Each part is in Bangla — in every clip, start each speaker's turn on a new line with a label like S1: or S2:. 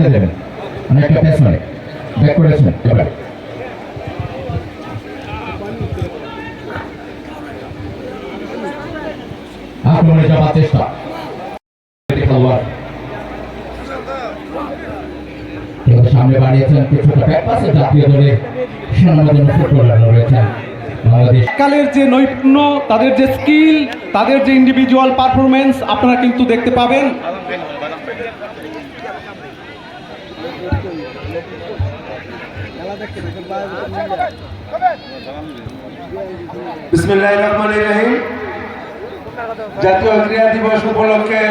S1: সামনে দেবেন, অনেকটা পেছনে ব্যাক করেছেন। এবার আক্রমণে যাওয়ার চেষ্টা, সামনে বাড়িয়েছেন কিছুটা ব্যাক পাসে জাতীয় দলে সুনামধন্য ফুটবলার রয়েছেন বাংলাদেশ।
S2: কালের যে নৈপুণ্য, তাদের যে স্কিল, তাদের যে ইন্ডিভিজুয়াল পারফরমেন্স আপনারা কিন্তু দেখতে পাবেন।
S3: বিসমিল্লাহির রহমানির রহিম। জাতীয় ক্রীড়া দিবস উপলক্ষে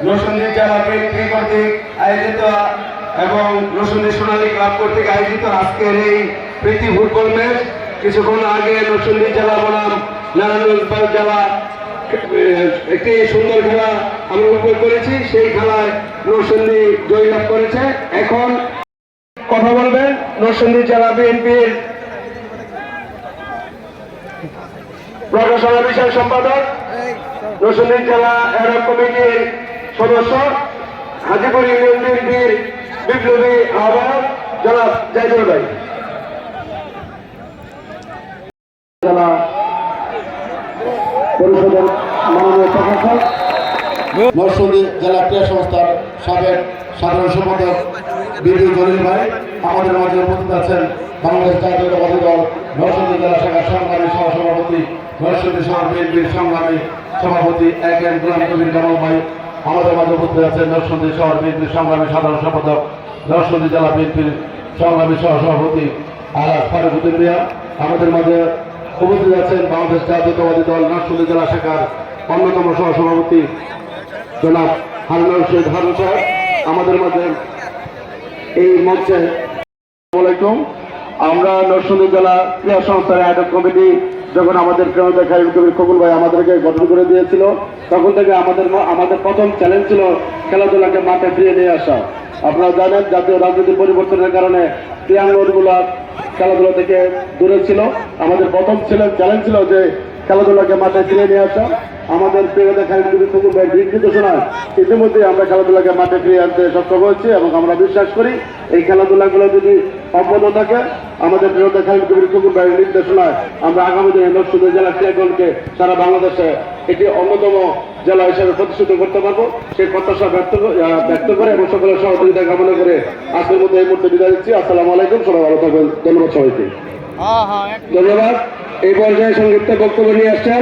S3: নরসিংদী জেলা বিএনপি কর্তৃক আয়োজিত এবং নরসিংদী সোনালী ক্লাব কর্তৃক আয়োজিত আজকের এই প্রীতি ফুটবল ম্যাচ, কিছুক্ষণ আগে নরসিংদী জেলা বনাম নারায়ণগঞ্জ জেলা একটি সুন্দর খেলা আমরা উপভোগ করেছি। সেই খেলায় নরসিংদী জয়লাভ করেছে। এখন কথা বলবেন নরসিংদী জেলা বিএনপির প্রশাসন বিষয় সম্পাদক, নরসিংদী জেলা অ্যাডহক কমিটির সদস্য, হাজিপুর ইউনিয়ন বিএনপির বিপ্লবী আহ্বায়ক জনাব জাহিদুল ভাই। জেলা পরিষদের মাননীয় প্রশাসক, নরসিংদী জেলা ক্রীড়া সংস্থার সাবেক সাধারণ সম্পাদক বিডি জলিল ভাই, আমাদের মাঝে উপস্থিত আছেন বাংলাদেশ জাতীয়তাবাদী দল নরসিংদী জেলা শাখার সংগ্রামী সহসভাপতি, নরসিংদী শহর বিএনপির সংগ্রামী সভাপতি একেএম গোলাম কবির জামাল ভাই, আমাদের মাঝে উপস্থিত আছেন নরসিংদী শহর বিএনপির সংগ্রামী সাধারণ সম্পাদক, নরসিংদী জেলা বিএনপির সংগ্রামী সহসভাপতি আলাস ফারুকুদ্দিন মিয়া, আমাদের মাঝে উপস্থিত আছেন বাংলাদেশ জাতীয়তাবাদী দল নরসিংদী জেলা শাখার অন্যতম সহসভাপতি জনাব হারুন রশিদ হারুন সাহেব, আমাদের মাঝে এই মঞ্চে। আসসালামু আমরা নরসিংদী জেলা ক্রীড়া সংস্থার অ্যাডহক কমিটি যখন আমাদের প্রিয় খালিদ কবির খোকন ভাই আমাদেরকে গঠন করে দিয়েছিল, তখন থেকে আমাদের প্রথম চ্যালেঞ্জ ছিল খেলাধুলাকে মাঠে ফিরিয়ে নিয়ে আসা। আপনারা জানেন জাতীয় রাজনীতি পরিবর্তনের কারণে ক্রীড়াঙ্গনগুলো খেলাধুলা থেকে দূরে ছিল। আমাদের প্রথম চ্যালেঞ্জ ছিল যে খেলাধুলাকে মাঠে ফিরিয়ে নিয়ে আসা। আমাদের প্রিয় খালিদ কবির খোকন ভাই দিক নির্দেশনায় ইতিমধ্যে আমরা খেলাধুলাকে মাঠে ফিরিয়ে আনতে সক্ষম হয়েছি এবং আমরা বিশ্বাস করি এই খেলাধুলাগুলো যদি অব্যাহত থাকে, আমাদের প্রিয় খালিদ কবির খোকন ভাইয়ের নির্দেশনায় আমরা আগামী দিনে নরসিংদী জেলা ক্রীড়াঙ্গনকে সারা বাংলাদেশে একটি অন্যতম জেলা হিসেবে প্রতিষ্ঠিত করতে পারবো, সেই প্রত্যাশা ব্যক্ত করে এবং সকলের সহযোগিতা কামনা করে আজকের মধ্যে এই মুহূর্তে বিদায় দিচ্ছি। আসসালামু আলাইকুম, সবাই ভালো থাকবেন। ধন্যবাদ সবাইকে। ধন্যবাদ। এই পর্যায়ে সংক্ষিপ্ত বক্তব্য নিয়ে আসছেন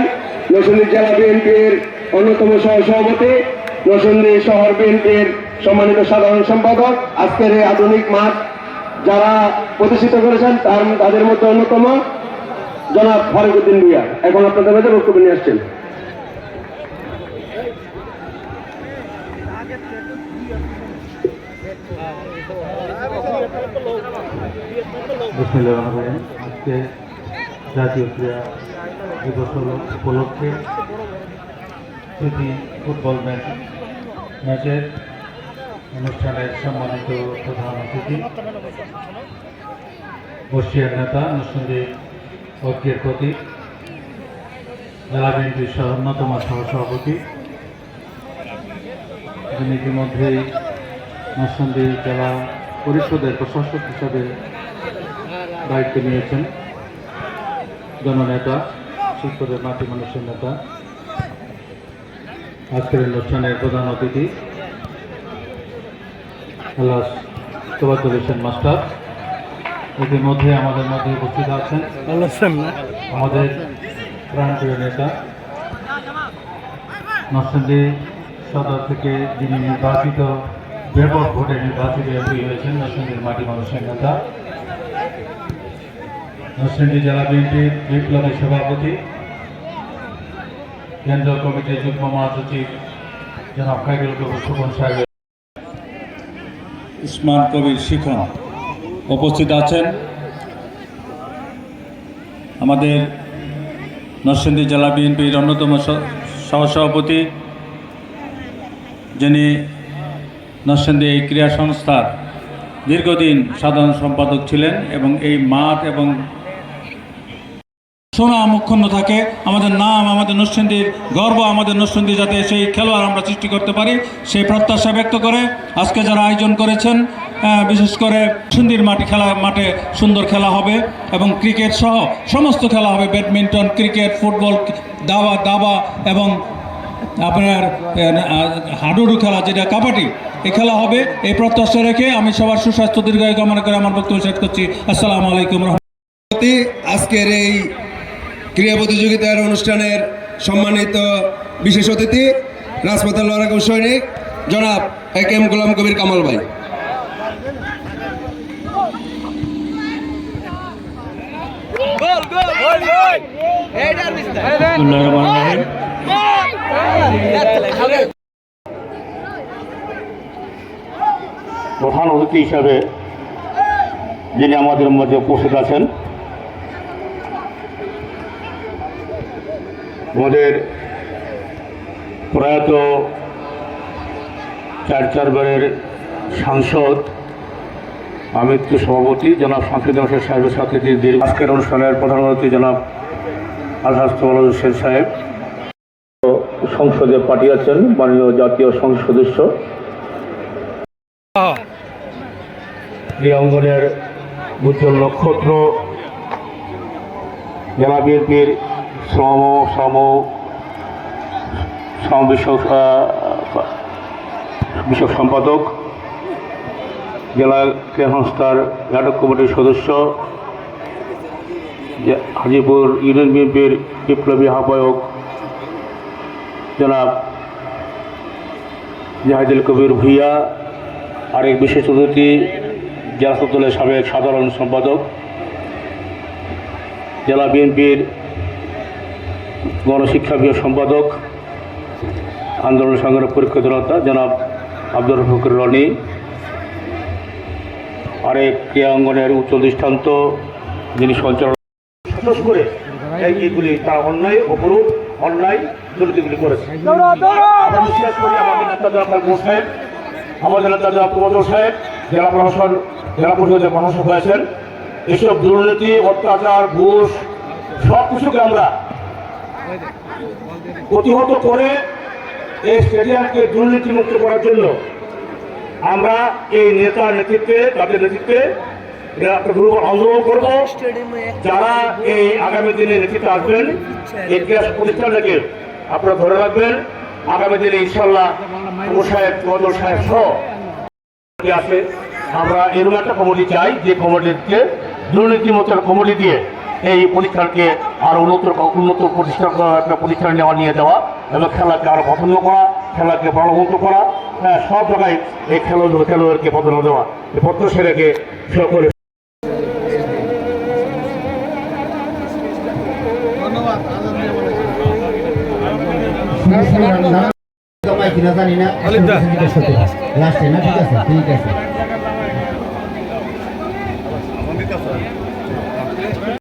S3: নরসিংদী জেলা বিএনপির অন্যতম সহসভাপতি, নরসিংদী শহর বিএনপির সম্মানিত সাধারণ সম্পাদক। আজকের এই আধুনিক মাঠ যারা প্রতিষ্ঠিত করেছেন তাদের মধ্যে অন্যতম জনাব ফারুকুদ্দিন মিয়া এখন আপনাদের মধ্যে বক্তব্য নিয়ে আসছেন।
S4: আজকে জাতীয় ক্রীড়া দিবস উপলক্ষে প্রীতি ফুটবল ম্যাচের অনুষ্ঠানের সম্মানিত প্রধান অতিথি, বর্ষিয়ার নেতা, নরসিংদী ঐক্যের প্রতীক, জেলা বিএনপির অন্যতম সহসভাপতি, যিনি ইতিমধ্যেই নরসিংদী জেলা পরিষদের প্রশাসক হিসাবে দায়িত্ব নিয়েছেন, জননেতা, শিল্পদের মাটি মানুষের নেতা, আজকের অনুষ্ঠানের প্রধান অতিথি আলাস তোবাতুল হোসেন মাস্টার, ইতিমধ্যে আমাদের মধ্যে উপস্থিত আছেন আমাদের প্রাণপ্রিয় নেতা, নরসিংদী সদর থেকে যিনি নির্বাচিত, ব্যাপক ভোটে নির্বাচিত এমপি হয়েছেন, নরসিংদীর মাটি মানুষের নেতা, নরসিংদী জেলা বিএনপির বিপ্লবী সভাপতি, কেন্দ্রীয় কমিটির যুগ্ম মহাসচিব জনাব খাইরুল কবির খোকন সাহেব, উসমান কবির শিখন উপস্থিত আছেন, আমাদের নরসিংদী জেলা বিএনপির অন্যতম সহসভাপতি, যিনি নরসিংদী এই ক্রীড়া সংস্থার দীর্ঘদিন সাধারণ সম্পাদক ছিলেন এবং এই মাঠ এবং
S5: সুনাম অক্ষুণ্ণ থাকে, আমাদের নাম, আমাদের নরসিংদীর গর্ব, আমাদের নরসিংদী যাতে সেই খেলোয়াড় আমরা সৃষ্টি করতে পারি সেই প্রত্যাশা ব্যক্ত করে আজকে যারা আয়োজন করেছেন, বিশেষ করে নরসিংদীর মাঠে সুন্দর খেলা হবে এবং ক্রিকেট সহ সমস্ত খেলা হবে, ব্যাডমিন্টন, ক্রিকেট, ফুটবল, দাবা এবং আপনার হাডুডু খেলা যেটা কাবাডি, এই খেলা হবে। এই প্রত্যাশা রেখে আমি সবার সুস্বাস্থ্য দীর্ঘায়ু কামনা করে আমার বক্তব্য শেষ করছি। আসসালামু আলাইকুম।
S6: আজকের এই ক্রীড়া প্রতিযোগিতার অনুষ্ঠানের সম্মানিত বিশেষ অতিথি রাজপথের লড়াকু সৈনিক জনাব এম গোলাম কবির কামাল ভাই।
S3: প্রধান অতিথি হিসাবে যিনি আমাদের মধ্যে উপস্থিত আছেন, আমাদের প্রয়াত চারবারের সাংসদ আমৃত্যু সভাপতি জনাব শামসুদ্দিন হোসেন সাহেবের সাথে আজকের অনুষ্ঠানের প্রধান অতিথি জনাব আলহাজ তোয়ারুল হোসেন সাহেব, সংসদে পাঠিয়েছেন মাননীয় জাতীয় সংসদ সদস্য, এই অঙ্গনের উজ্জ্বল নক্ষত্র জেলা বিএনপির শ্রম বিষয়ক সম্পাদক, জেলা ক্রীড়া সংস্থার নাটক কমিটির সদস্য, হাজিপুর ইউনিয়ন বিএনপির বিপ্লবী আহ্বায়ক জনাব জাহিদুল কবির ভূঁইয়া, আরেক বিশেষ অতিথি জেলা দলের সাবেক সাধারণ সম্পাদক, জেলা বিএনপির গণশিক্ষা বিভাগ সম্পাদক, আন্দোলন সংগ্রাম পরিকল্পনা জনাব আব্দুর ফকর রনি, আরেক ক্রীড়া অঙ্গনের উচ্চ দৃষ্টান্ত যিনি সঞ্চালন করে এইগুলি তারা অন্যায় অপরূপ অন্যায় দুর্নীতিগুলি করেছে। আমরা বিশ্বাস করি আমাদের নেতা জনাব সাহেব, আমাদের নেতা জনাব প্রমোদর সাহেব জেলা পরিষদের প্রশাসক হয়েছেন, এসব দুর্নীতি, অত্যাচার, ঘুষ সব কিছুকে আমরা প্রতিহত করে এই স্টেডিয়ামকে দুর্নীতি মুক্ত করার জন্য আমরা এই তাদের নেতৃত্বে আন্দোলন করব। যারা এই আগামী দিনে নেতৃত্বে আসবেন, এই ক্রীড়া প্রতিষ্ঠানটাকে আপনারা ধরে রাখবেন। আগামী দিনে ইনশাল্লাহ সাহেব, প্রমোদর সাহেব সহ আছে, আমরা এরকম একটা কমিটি চাই যে কমিটিকে দুর্নীতিমুক্ত কমিটি দিয়ে এই প্রতিষ্ঠানকে আরো উন্নত প্রতিষ্ঠান নিয়ে যাওয়া এবং খেলাকে আরো পছন্দ করা, খেলাকে বলবন্ত করা, সব জায়গায় এই খেলোয়াড়কে পছন্দ দেওয়া, এই প্রত্যাশা রেখে সকলে
S7: জানি না লাস্টে না, ঠিক আছে।